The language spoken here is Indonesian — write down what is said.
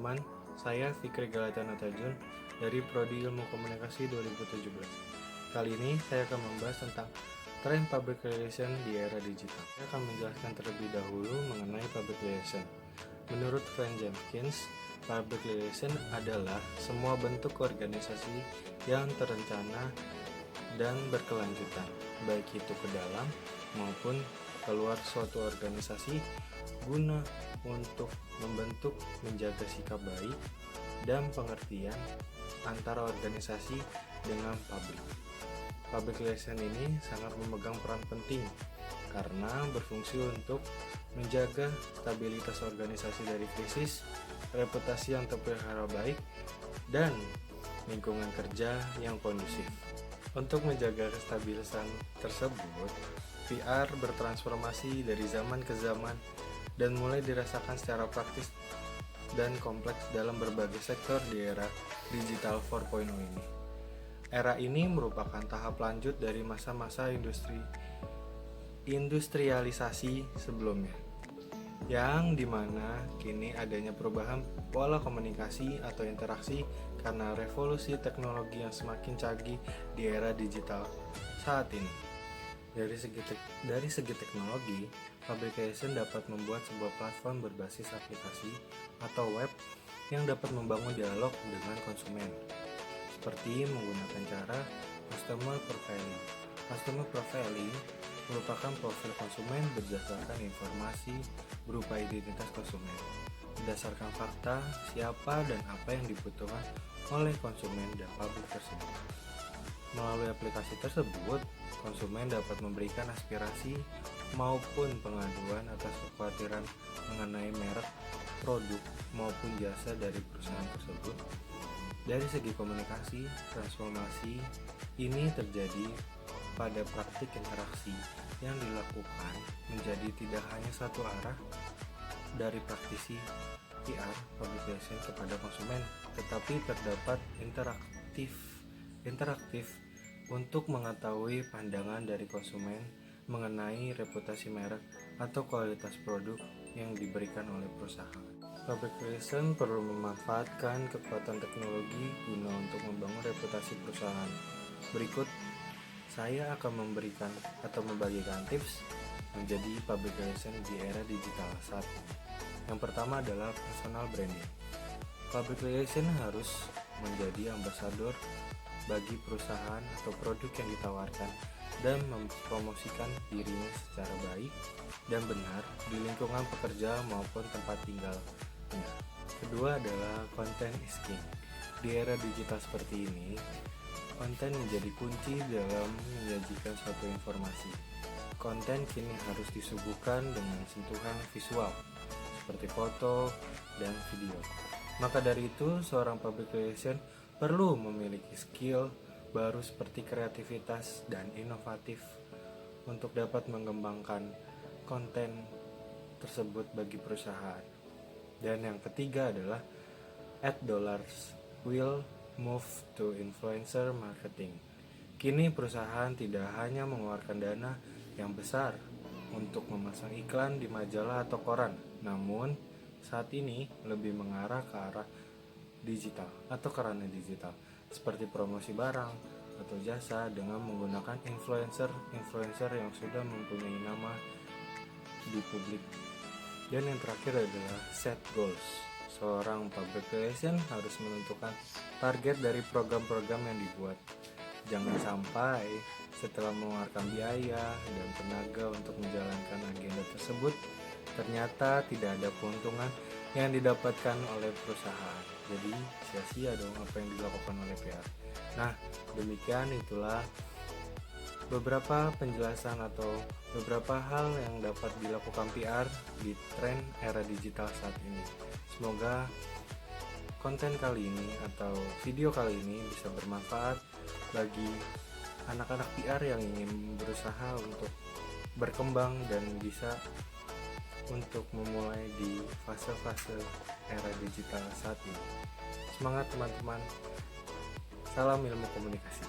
teman-teman, saya Fikri Galatana Tajun dari Prodi Ilmu Komunikasi 2017. Kali ini saya akan membahas tentang tren public relation di era digital. Saya akan menjelaskan terlebih dahulu mengenai public relation. Menurut Frank Jenkins, public relation adalah semua bentuk organisasi yang terencana dan berkelanjutan, baik itu ke dalam maupun keluar suatu organisasi guna untuk membentuk menjaga sikap baik dan pengertian antara organisasi dengan publik. Public relation ini sangat memegang peran penting karena berfungsi untuk menjaga stabilitas organisasi dari krisis, reputasi yang terpelihara baik, dan lingkungan kerja yang kondusif. Untuk menjaga kestabilisan tersebut, PR bertransformasi dari zaman ke zaman dan mulai dirasakan secara praktis dan kompleks dalam berbagai sektor di era digital 4.0 ini. Era ini merupakan tahap lanjut dari masa-masa industrialisasi sebelumnya, yang dimana kini adanya perubahan pola komunikasi atau interaksi karena revolusi teknologi yang semakin canggih di era digital saat ini. Dari segi teknologi, public relation dapat membuat sebuah platform berbasis aplikasi atau web yang dapat membangun dialog dengan konsumen, seperti menggunakan cara customer profiling. Customer profiling merupakan profil konsumen berdasarkan informasi berupa identitas konsumen, berdasarkan fakta siapa dan apa yang dibutuhkan oleh konsumen dan publik tersebut. Melalui aplikasi tersebut, konsumen dapat memberikan aspirasi maupun pengaduan atas kekhawatiran mengenai merek, produk, maupun jasa dari perusahaan tersebut. Dari segi komunikasi, transformasi ini terjadi pada praktik interaksi yang dilakukan menjadi tidak hanya satu arah dari praktisi PR public relation kepada konsumen, tetapi terdapat interaktif untuk mengetahui pandangan dari konsumen mengenai reputasi merek atau kualitas produk yang diberikan oleh perusahaan. Public relation perlu memanfaatkan kekuatan teknologi guna untuk membangun reputasi perusahaan. Berikut saya akan memberikan atau membagikan tips menjadi public relation di era digital saat ini. Yang pertama adalah personal branding. Public relation harus menjadi ambasador bagi perusahaan atau produk yang ditawarkan dan mempromosikan dirinya secara baik dan benar di lingkungan pekerja maupun tempat tinggalnya. Kedua adalah content is king. Di era digital seperti ini, konten menjadi kunci dalam menyajikan suatu informasi. Konten kini harus disuguhkan dengan sentuhan visual seperti foto dan video. Maka dari itu, seorang public relation perlu memiliki skill baru seperti kreativitas dan inovatif untuk dapat mengembangkan konten tersebut bagi perusahaan. Dan yang ketiga adalah ad dollars will move to influencer marketing. Kini perusahaan tidak hanya mengeluarkan dana yang besar untuk memasang iklan di majalah atau koran, namun saat ini lebih mengarah ke arah digital atau ke ranah digital seperti promosi barang atau jasa dengan menggunakan influencer yang sudah mempunyai nama di publik. Dan yang terakhir adalah set goals. Seorang public relation harus menentukan target dari program-program yang dibuat. Jangan sampai setelah mengeluarkan biaya dan tenaga untuk menjalankan agenda tersebut, ternyata tidak ada keuntungan yang didapatkan oleh perusahaan. Jadi sia-sia dong apa yang dilakukan oleh PR. Nah, demikian itulah beberapa penjelasan atau beberapa hal yang dapat dilakukan PR di tren era digital saat ini. Semoga konten kali ini atau video kali ini bisa bermanfaat bagi anak-anak PR yang ingin berusaha untuk berkembang dan bisa untuk memulai di fase-fase era digital saat ini. Semangat teman-teman. Salam ilmu komunikasi.